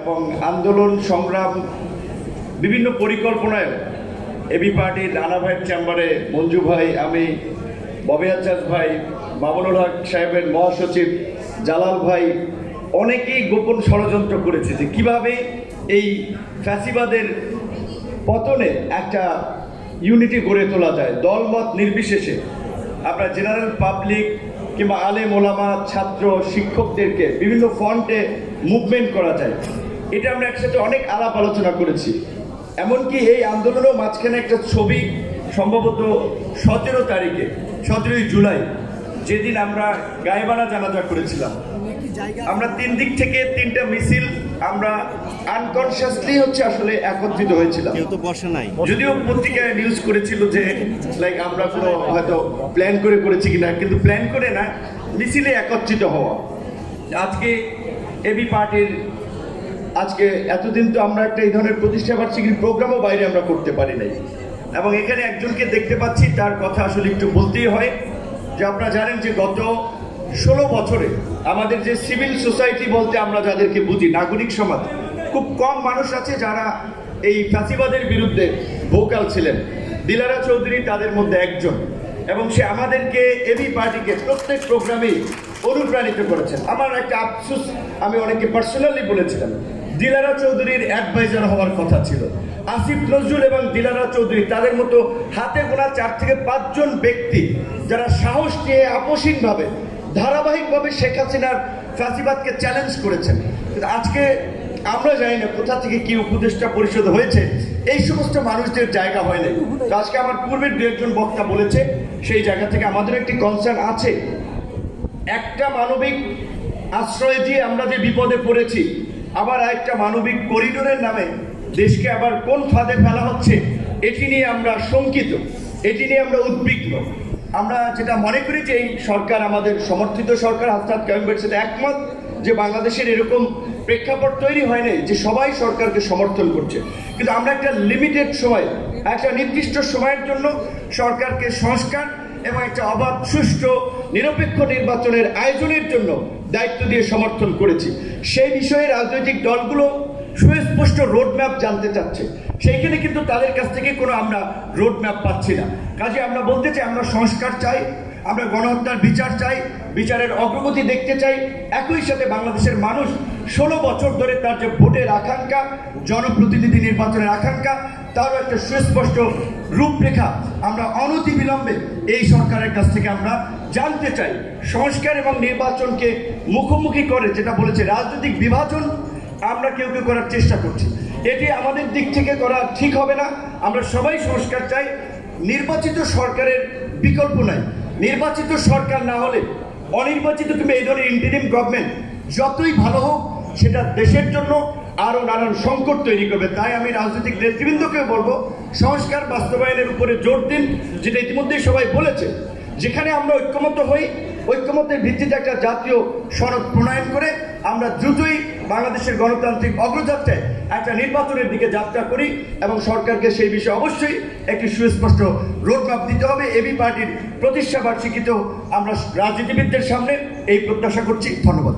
এবং আন্দোলন সংগ্রাম বিভিন্ন পরিকল্পনায় এবি পার্টির রানা ভাইয়ের চেম্বারে মঞ্জু ভাই, আমি, ববি আজাদ ভাই, মামুনুল হক সাহেবের মহাসচিব জালাল ভাই অনেকেই গোপন ষড়যন্ত্র করেছে যে কীভাবে এই ফ্যাসিবাদের পতনে একটা ইউনিটি গড়ে তোলা যায়, দলমত নির্বিশেষে। আপনার জেনারেল পাবলিক কিংবা আলেম ওলামা, ছাত্র, শিক্ষকদেরকে বিভিন্ন ফ্রন্টে মুভমেন্ট করা যায়, এটা আমরা একসাথে অনেক আলাপ আলোচনা করেছি। এমনকি এই আন্দোলনের মাঝখানে একটা ছবি সম্ভবত 17 তারিখে, 17ই জুলাই, যেদিন আমরা গায়েবানা জানাজা করেছিলাম, আমরা 3 দিক থেকে 3টা মিছিল আমরা আনকনসিয়াসলি আসলে একত্রিত হয়েছিলাম। যদিও পত্রিকায় নিউজ করেছিল যে লাইক আমরা কোনো হয়তো প্ল্যান করে করেছি কিনা, কিন্তু প্ল্যান করে না, মিছিলে একত্রিত হওয়া। আজকে এবি পার্টির আজকে এতদিন তো আমরা একটা এই ধরনের প্রতিষ্ঠা বার্ষিকীর প্রোগ্রামও বাইরে আমরা করতে পারি নাই, এবং এখানে একজনকে দেখতে পাচ্ছি, তার কথা আসলে একটু বলতেই হয় যে আপনারা জানেন যে গত 16 বছরে আমাদের যে সিভিল সোসাইটি বলতে আমরা যাদেরকে বুঝি, নাগরিক সমাজ, খুব কম মানুষ আছে যারা এই ফ্যাসিবাদের বিরুদ্ধে ভোকাল ছিলেন। দিলারা চৌধুরী তাদের মধ্যে একজন, এবং সে আমাদেরকে এবি পার্টিকে প্রত্যেক প্রোগ্রামেই অনুপ্রাণিত করেছেন। আমার একটা আফসোস, আমি অনেকে পার্সোনালি বলেছিলাম, দিলারা চৌধুরীর অ্যাডভাইজার হওয়ার কথা ছিল। আসিফ নজরুল এবং দিলারা চৌধুরী তাদের মতো হাতে গোনা 4 থেকে 5 জন ব্যক্তি যারা সাহস নিয়ে আপসীনভাবে ধারাবাহিকভাবে শেখ হাসিনার ফ্যাসিবাদকে চ্যালেঞ্জ করেছেন। কিন্তু আজকে আমরা জানি না কোথা থেকে কি উপদেষ্টা পরিষদ হয়েছে, এই সমস্ত মানুষদের জায়গা হয় নাই। তো আজকে আমার পূর্বের 2-1 বক্তা বলেছে, সেই জায়গা থেকে আমাদের একটি কনসার্ন আছে। একটা মানবিক আশ্রয় দিয়ে আমরা যে বিপদে পড়েছি, আবার একটা মানবিক করিডোরের নামে দেশকে আবার কোন ফাঁদে ফেলা হচ্ছে, এটি নিয়ে আমরা শঙ্কিত, এটি নিয়ে আমরা উদ্বিগ্ন। আমরা যেটা মনে করি যে এই সরকার আমাদের সমর্থিত সরকার, হাসনাত কায়ুমের সাথে একমত যে বাংলাদেশের এরকম প্রেক্ষাপট তৈরি হয় নাই যে সবাই সরকারকে সমর্থন করছে, কিন্তু আমরা একটা লিমিটেড সময়, একটা নির্দিষ্ট সময়ের জন্য সরকারকে সংস্কার এবং একটা অবাধ, সুষ্ঠু, নিরপেক্ষ নির্বাচনের আয়োজনের জন্য দায়িত্ব দিয়ে সমর্থন করেছি। সেই বিষয়ে রাজনৈতিক দলগুলো সুস্পষ্ট রোডম্যাপ জানতে চাচ্ছে, সেইখানে কিন্তু তাদের কাছ থেকে কোনো আমরা রোডম্যাপ পাচ্ছি না। কাজে আমরা বলতে চাই, আমরা সংস্কার চাই, আমরা গণহত্যার বিচার চাই, বিচারের অগ্রগতি দেখতে চাই। একই সাথে বাংলাদেশের মানুষ 16 বছর ধরে তার যে ভোটের আকাঙ্ক্ষা, জনপ্রতিনিধি নির্বাচনের আকাঙ্ক্ষা, তারও একটা সুস্পষ্ট রূপরেখা আমরা অনতিবিলম্বে এই সরকারের কাছ থেকে আমরা জানতে চাই। সংস্কার এবং নির্বাচনকে মুখোমুখি করে যেটা বলেছে রাজনৈতিক বিভাজন আমরা কেউ কেউ করার চেষ্টা করছি, এটি আমাদের দিক থেকে করা ঠিক হবে না। আমরা সবাই সংস্কার চাই। নির্বাচিত সরকারের বিকল্প নাই। নির্বাচিত সরকার না হলে অনির্বাচিত কিংবা এই ধরনের ইন্টারিম গভর্নমেন্ট যতই ভালো হোক, সেটা দেশের জন্য আরও নানান সংকট তৈরি করবে। তাই আমি রাজনৈতিক নেতৃবৃন্দকে বলবো, সংস্কার বাস্তবায়নের উপরে জোর দিন, যেটা ইতিমধ্যেই সবাই বলেছে। যেখানে আমরা ঐক্যমত হই, ঐক্যমতের ভিত্তিতে একটা জাতীয় সনদ প্রণয়ন করে আমরা দ্রুতই বাংলাদেশের গণতান্ত্রিক অগ্রযাত্রায় একটা নির্বাচনের দিকে যাত্রা করি, এবং সরকারকে সেই বিষয়ে অবশ্যই একটি সুস্পষ্ট রোডম্যাপ দিতে হবে। এবি পার্টির প্রতিষ্ঠা বার্ষিকীতেও আমরা রাজনীতিবিদদের সামনে এই প্রত্যাশা করছি। ধন্যবাদ।